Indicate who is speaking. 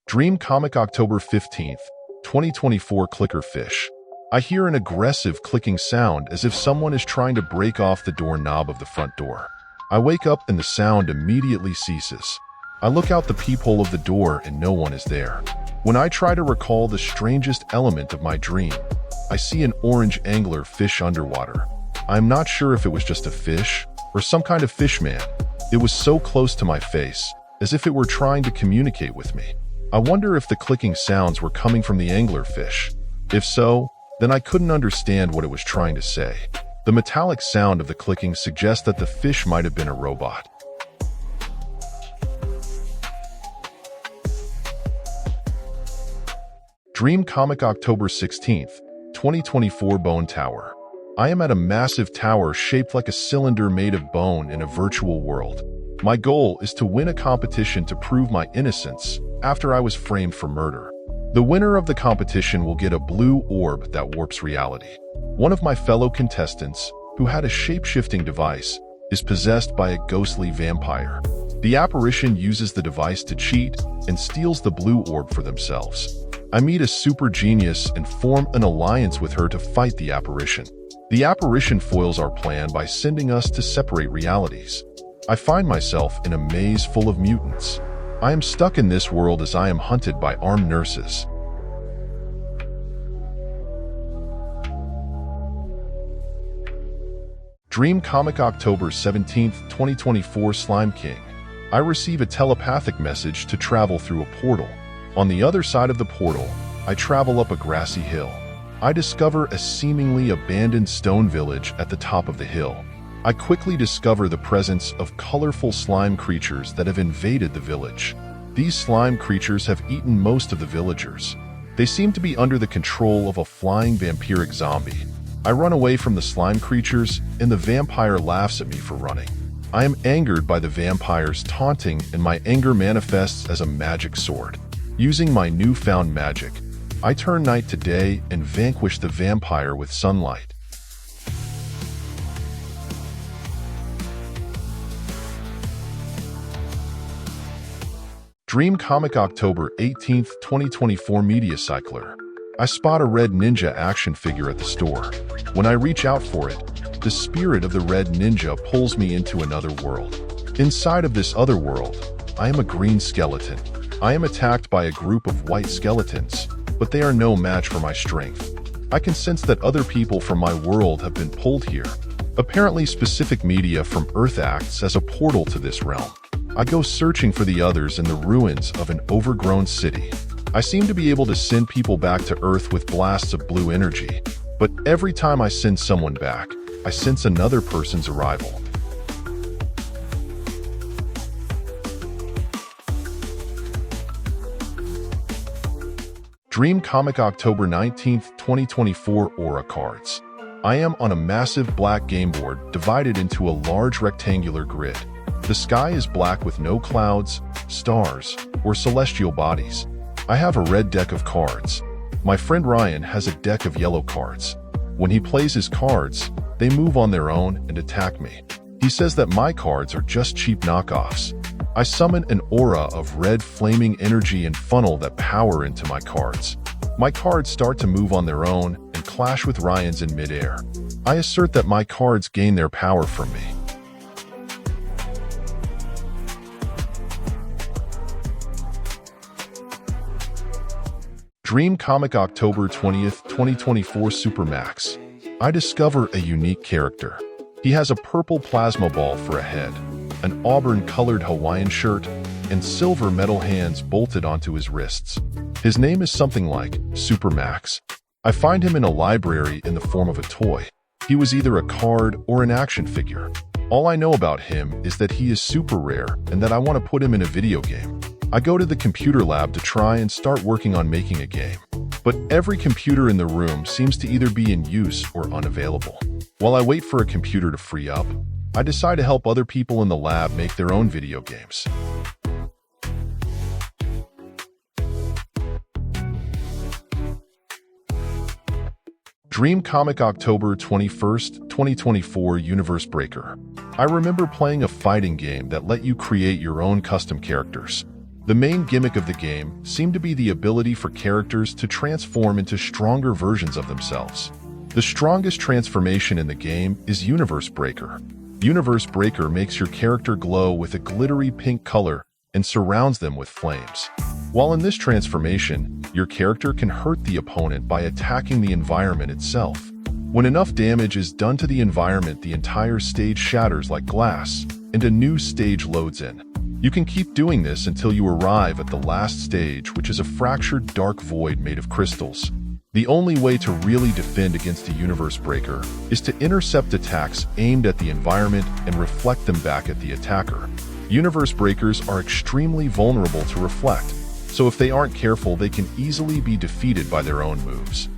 Speaker 1: Dream Comic October 15th, 2024 Clicker Fish. I hear an aggressive clicking sound as if someone is trying to break off the doorknob of the front door. I wake up and the sound immediately ceases. I look out the peephole of the door and no one is there. When I try to recall the strangest element of my dream, I see an orange angler fish underwater. I am not sure if it was just a fish or some kind of fish man. It was so close to my face, as if it were trying to communicate with me. I wonder if the clicking sounds were coming from the anglerfish. If so, then I couldn't understand what it was trying to say. The metallic sound of the clicking suggests that the fish might have been a robot. Dream Comic October 16th, 2024 Bone Tower. I am at a massive tower shaped like a cylinder made of bone in a virtual world. My goal is to win a competition to prove my innocence after I was framed for murder. The winner of the competition will get a blue orb that warps reality. One of my fellow contestants, who had a shape-shifting device, is possessed by a ghostly vampire. The apparition uses the device to cheat and steals the blue orb for themselves. I meet a super genius and form an alliance with her to fight the apparition. The apparition foils our plan by sending us to separate realities. I find myself in a maze full of mutants. I am stuck in this world as I am hunted by armed nurses. Dream Comic October 17th, 2024 Slime King. I receive a telepathic message to travel through a portal. On the other side of the portal, I travel up a grassy hill. I discover a seemingly abandoned stone village at the top of the hill. I quickly discover the presence of colorful slime creatures that have invaded the village. These slime creatures have eaten most of the villagers. They seem to be under the control of a flying vampiric zombie. I run away from the slime creatures, and the vampire laughs at me for running. I am angered by the vampire's taunting, and my anger manifests as a magic sword. Using my newfound magic, I turn night to day and vanquish the vampire with sunlight. Dream Comic October 18th, 2024 Media Cycler. I spot a red ninja action figure at the store. When I reach out for it, the spirit of the red ninja pulls me into another world. Inside of this other world, I am a green skeleton. I am attacked by a group of white skeletons, but they are no match for my strength. I can sense that other people from my world have been pulled here. Apparently, specific media from Earth acts as a portal to this realm. I go searching for the others in the ruins of an overgrown city. I seem to be able to send people back to Earth with blasts of blue energy, but every time I send someone back, I sense another person's arrival. Dream Comic October 19th, 2024 Aura Cards. I am on a massive black game board divided into a large rectangular grid. The sky is black with no clouds, stars, or celestial bodies. I have a red deck of cards. My friend Ryan has a deck of yellow cards. When he plays his cards, they move on their own and attack me. He says that my cards are just cheap knockoffs. I summon an aura of red flaming energy and funnel that power into my cards. My cards start to move on their own and clash with Ryan's in midair. I assert that my cards gain their power from me. Dream Comic October 20th, 2024 Supermax. I discover a unique character. He has a purple plasma ball for a head, an auburn-colored Hawaiian shirt, and silver metal hands bolted onto his wrists. His name is something like Supermax. I find him in a library in the form of a toy. He was either a card or an action figure. All I know about him is that he is super rare and that I want to put him in a video game. I go to the computer lab to try and start working on making a game, but every computer in the room seems to either be in use or unavailable. While I wait for a computer to free up, I decide to help other people in the lab make their own video games. Dream Comic October 21st, 2024 Universe Breaker. I remember playing a fighting game that let you create your own custom characters. The main gimmick of the game seemed to be the ability for characters to transform into stronger versions of themselves. The strongest transformation in the game is Universe Breaker. Universe Breaker makes your character glow with a glittery pink color and surrounds them with flames. While in this transformation, your character can hurt the opponent by attacking the environment itself. When enough damage is done to the environment, the entire stage shatters like glass, and a new stage loads in. You can keep doing this until you arrive at the last stage, which is a fractured dark void made of crystals. The only way to really defend against a Universe Breaker is to intercept attacks aimed at the environment and reflect them back at the attacker. Universe Breakers are extremely vulnerable to reflect, so if they aren't careful, they can easily be defeated by their own moves.